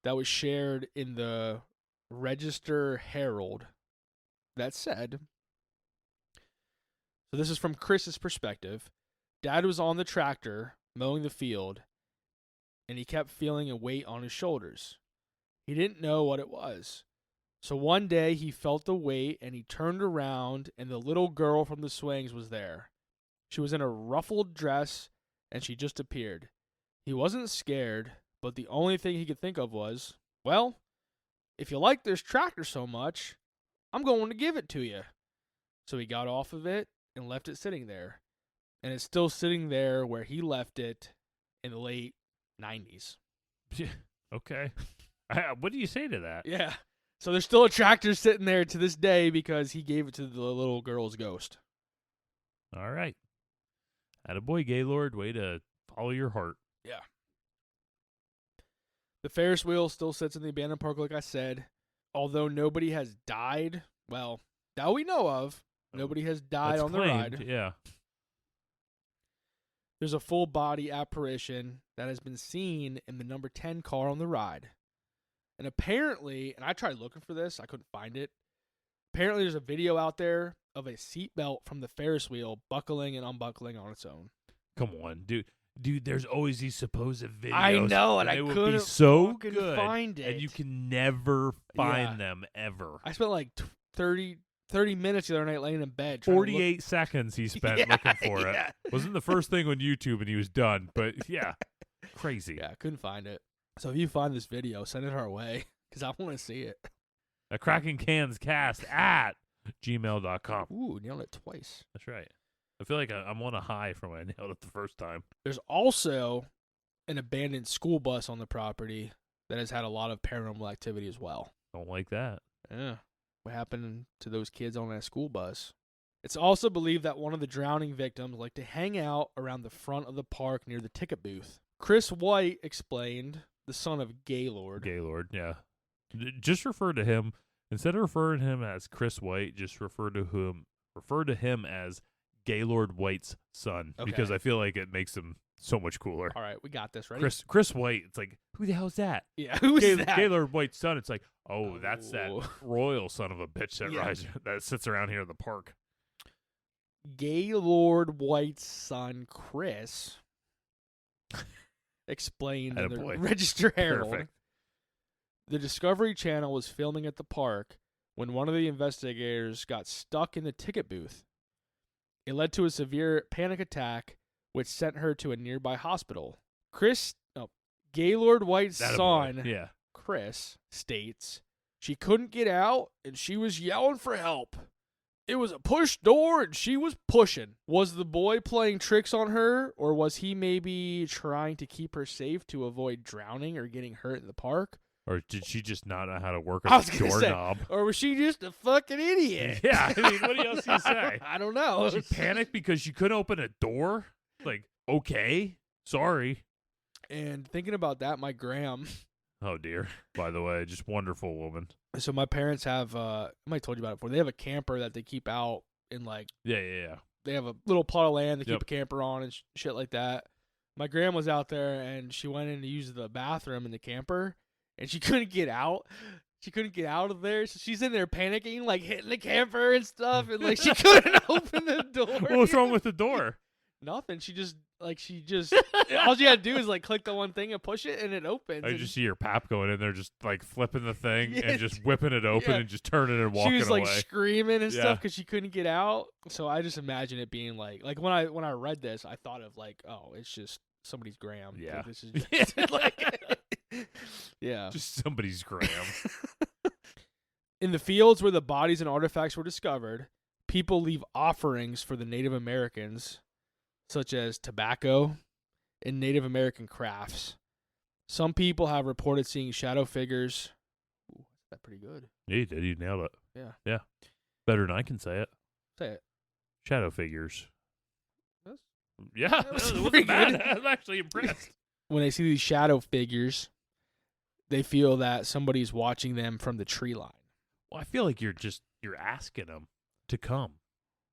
that was shared in the Register Herald that said, so this is from Chris's perspective. Dad was on the tractor mowing the field, and he kept feeling a weight on his shoulders. He didn't know what it was. So one day he felt the weight, and he turned around, and the little girl from the swings was there. She was in a ruffled dress, and she just appeared. He wasn't scared, but the only thing he could think of was, well, if you like this tractor so much, I'm going to give it to you. So he got off of it and left it sitting there. And it's still sitting there where he left it in the late 90s. Okay. What do you say to that? Yeah. So there's still a tractor sitting there to this day because he gave it to the little girl's ghost. All right. Attaboy, Gaylord. Way to follow your heart. Yeah. The Ferris wheel still sits in the abandoned park, like I said. Although nobody has died, well, that we know of, nobody has died That's on claimed, the ride. Yeah. There's a full body apparition that has been seen in the number 10 car on the ride. And apparently, and I tried looking for this, I couldn't find it. Apparently, there's a video out there of a seatbelt from the Ferris wheel buckling and unbuckling on its own. Come on, dude. Dude, there's always these supposed videos. I know, and I they would couldn't be so fucking good, find it. and you can never find Yeah. them ever. I spent like 30 minutes the other night laying in bed. 48 seconds he spent Yeah, looking for yeah. it. Wasn't the first thing on YouTube, and he was done. But yeah, crazy. Yeah, I couldn't find it. So if you find this video, send it our way because I want to see it. A Cracking Cans cast at gmail.com. Ooh, nailed it twice. That's right. I feel like I'm on a high from when I nailed it the first time. There's also an abandoned school bus on the property that has had a lot of paranormal activity as well. Don't like that. Yeah. What happened to those kids on that school bus? It's also believed that one of the drowning victims liked to hang out around the front of the park near the ticket booth. Chris White explained, the son of Gaylord. Gaylord, yeah. Just refer to him, instead of referring to him as Chris White, just refer to him as Gaylord White's son, Okay. because I feel like it makes him so much cooler. All right, we got this. Ready? Chris White, it's like, who the hell is that? Yeah, who is that? Gaylord White's son. It's like, oh, that's that Oh. royal son of a bitch that Yeah. that sits around here in the park. Gaylord White's son, Chris, explained in the Attaboy. Register Herald. Perfect. The Discovery Channel was filming at the park when one of the investigators got stuck in the ticket booth. It led to a severe panic attack, which sent her to a nearby hospital. Gaylord White's son, Yeah. Chris, states she couldn't get out and she was yelling for help. It was a push door and she was pushing. Was the boy playing tricks on her, or was he maybe trying to keep her safe to avoid drowning or getting hurt in the park? Or did she just not know how to work I a was gonna say, doorknob? or was she just a fucking idiot? Yeah, I mean, what else do you say? I don't know. She panicked because she couldn't open a door? Like, okay, sorry. And thinking about that, my gram. Oh, dear. By the way, just wonderful woman. So my parents have, I might have told you about it before. They have a camper that they keep out in like, Yeah. they have a little plot of land they Yep. keep a camper on and shit like that. My grandma was out there and she went in to use the bathroom in the camper and she couldn't get out. She couldn't get out of there, so she's in there panicking, like hitting the camper and stuff, and like she couldn't open the door. What was wrong with the door? Nothing. She just all she had to do is like click the one thing and push it, and it opens. I and just see your pap going in there, just like flipping the thing Yeah, and just whipping it open yeah. and just turning and walking she was like away. screaming and Yeah. stuff because she couldn't get out. So I just imagine it being like when I read this, I thought of like, oh, it's just somebody's gram. Yeah. Like, this is just like, yeah. Just somebody's gram. In the fields where the bodies and artifacts were discovered, people leave offerings for the Native Americans, such as tobacco and Native American crafts. Some people have reported seeing shadow figures. Ooh, that's pretty good. Yeah, you did. You nailed it. Yeah. Yeah. Better than I can say it. Say it. Shadow figures. That's- Yeah, that was it wasn't pretty bad. good. I'm actually impressed. When they see these shadow figures, they feel that somebody's watching them from the tree line Well, I feel like you're asking them to come.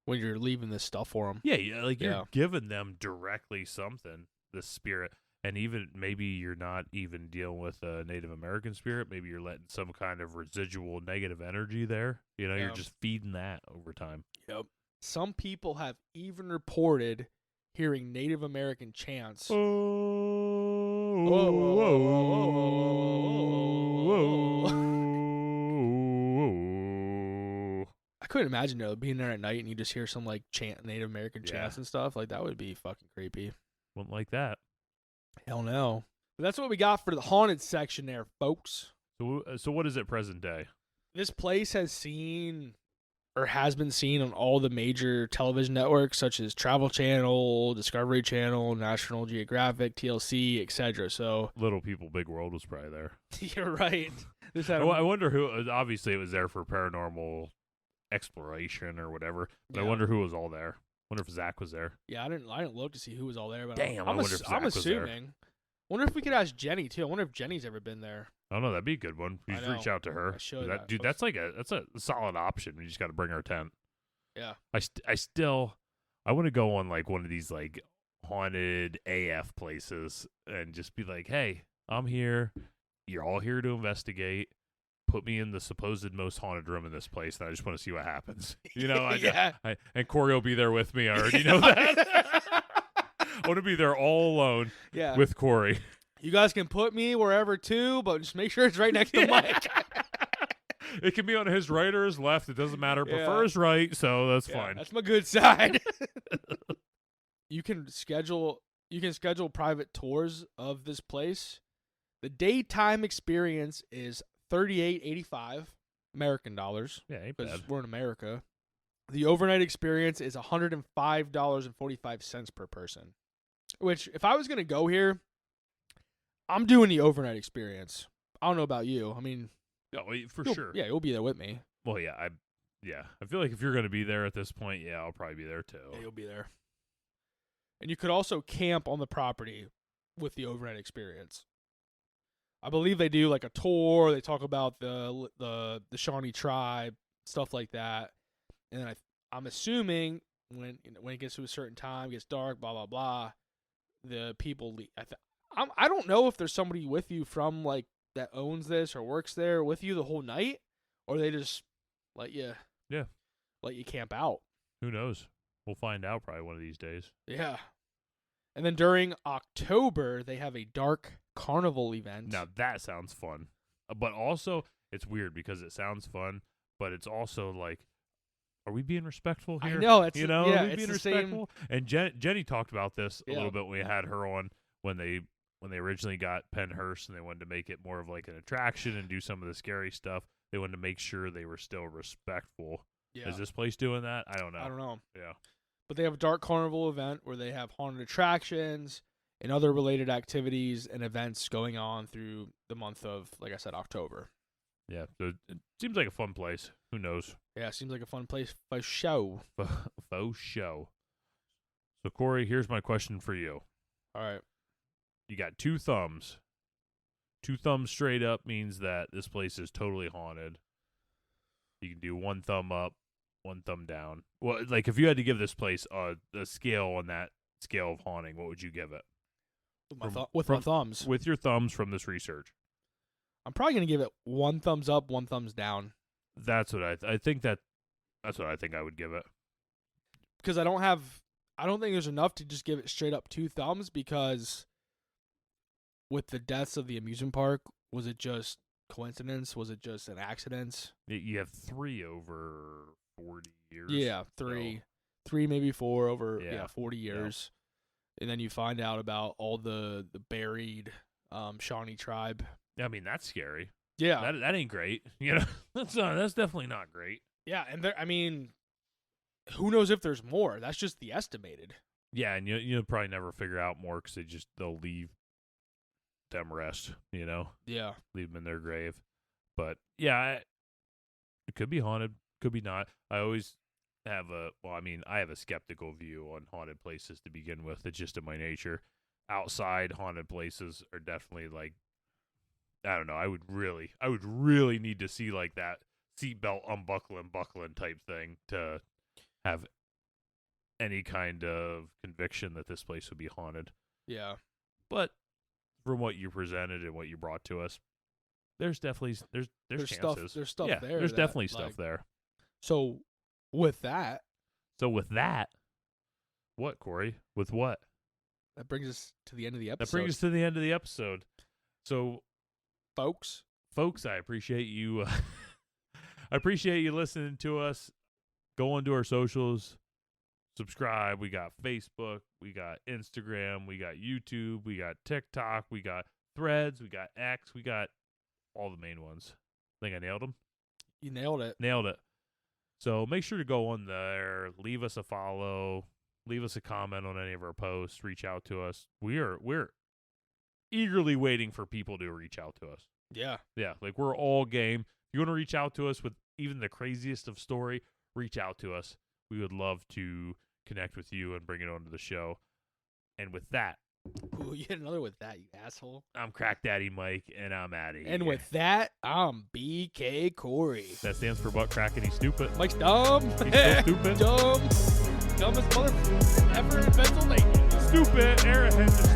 when you're leaving this stuff for them. Yeah, you're Yeah. giving them directly something, the spirit. And even maybe you're not even dealing with a Native American spirit. Maybe you're letting some kind of residual negative energy there. You're Yeah. just feeding that over time. Yep. Some people have even reported hearing Native American chants. Whoa, whoa, whoa, whoa, whoa, whoa, whoa, whoa. I couldn't imagine though being there at night and you just hear some like chant Native American chants and stuff. Like that would be fucking creepy. Wouldn't like that. Hell no. But that's what we got for the haunted section there, folks. So what is it present day? This place has been seen on all the major television networks such as Travel Channel, Discovery Channel, National Geographic, TLC, etc. So Little People Big World was probably there. you're right. This had I wonder who. Obviously, it was there for paranormal exploration or whatever. But I wonder who was all there. Wonder if Zach was there. Yeah, I didn't look to see who was all there. But Damn, I I'm wonder if Zach I'm was there. assuming. Wonder if we could ask Jenny too. I wonder if Jenny's ever been there. I don't know. That'd be a good one. You I should reach know. out to her. I should. Dude, that's a solid option. We just got to bring our tent. Yeah. I want to go on like one of these like haunted AF places and just be like, hey, I'm here. You're all here to investigate. Put me in the supposed most haunted room in this place, and I just want to see what happens. You know, Yeah. And Corey will be there with me. I already know that. I want to be there all alone Yeah. with Corey. You guys can put me wherever too, but just make sure it's right next to Mike. It can be on his right or his left. It doesn't matter. Yeah. Prefer his right, so that's Yeah, fine. that's my good side. You can schedule private tours of this place. The daytime experience is $38.85 American dollars Yeah, ain't because bad. we're in America. The overnight experience is $105.45 per person. Which, if I was going to go here, I'm doing the overnight experience. I don't know about you. I mean, Oh, for you'll- sure. Yeah, you'll be there with me. Well, yeah, I feel like if you're going to be there at this point, yeah, I'll probably be there too. Yeah, you'll be there. And you could also camp on the property with the overnight experience. I believe they do like a tour. They talk about the Shawnee tribe, stuff like that. And then I'm assuming when it gets to a certain time, gets dark, blah blah blah, the people leave. I don't know if there's somebody with you from like that owns this or works there with you the whole night, or they just let you camp out. Who knows? We'll find out probably one of these days. Yeah. And then during October, they have a dark carnival event. Now that sounds fun, but also it's weird because it sounds fun, but it's also like, are we being respectful here? I know. Are we being the respectful? And Jenny talked about this a Yeah. little bit when we had her on when they originally got Pennhurst and they wanted to make it more of like an attraction and do some of the scary stuff. They wanted to make sure they were still respectful. Yeah. Is this place doing that? I don't know. I don't know. Yeah. But they have a dark carnival event where they have haunted attractions and other related activities and events going on through the month of, like I said, October. Yeah. So it seems like a fun place. Who knows? Yeah, seems like a fun place for show. Faux show. So Corey, here's my question for you. All right. You got two thumbs. Two thumbs straight up means that this place is totally haunted. You can do one thumb up, one thumb down. Well, like if you had to give this place a scale on that scale of haunting, what would you give it? With my thumbs. With your thumbs from this research. I'm probably going to give it one thumbs up, one thumbs down. That's what I think that's what I think I would give it. Because I don't think there's enough to just give it straight up two thumbs, because with the deaths of the amusement park, was it just coincidence? Was it just an accident? You have 3 over 40 years. Yeah, three, maybe 4 over 40 Yeah. years. And then you find out about all the buried Shawnee tribe. I mean, that's scary. Yeah. That ain't great. You know, that's definitely not great. Yeah, and I mean, who knows if there's more? That's just the estimated. Yeah, and you'll probably never figure out more because they'll leave them rest. You know, Yeah. leave them in their grave. But yeah, it could be haunted, could be not. I always I have a skeptical view on haunted places to begin with. It's just in my nature. Outside haunted places are definitely like, I don't know. I would really need to see like that seatbelt buckling type thing to have any kind of conviction that this place would be haunted. Yeah. But from what you presented and what you brought to us, there's definitely there's chances. There's stuff yeah, there. There's that, definitely like, stuff there. So with that, what, Corey? With what? that brings us to the end of the episode. That brings us to the end of the episode. So, folks, I appreciate you. I appreciate you listening to us. Go onto our socials. Subscribe. We got Facebook. We got Instagram. We got YouTube. We got TikTok. We got Threads. We got X. We got all the main ones. I think I nailed them. You nailed it. Nailed it. So make sure to go on there. Leave us a follow. Leave us a comment on any of our posts. Reach out to us. We're eagerly waiting for people to reach out to us. Yeah. Yeah, like we're all game. If you want to reach out to us with even the craziest of story, reach out to us. We would love to connect with you and bring it onto the show. And with that, Ooh, you had another with that, you asshole. I'm Crack Daddy Mike, and I'm out of here. And with that, I'm BK Corey. That stands for butt crack and he's stupid. Mike's dumb. He's still stupid. Dumb. Dumbest motherfucker ever in Pennsylvania. Stupid. Arrowhead.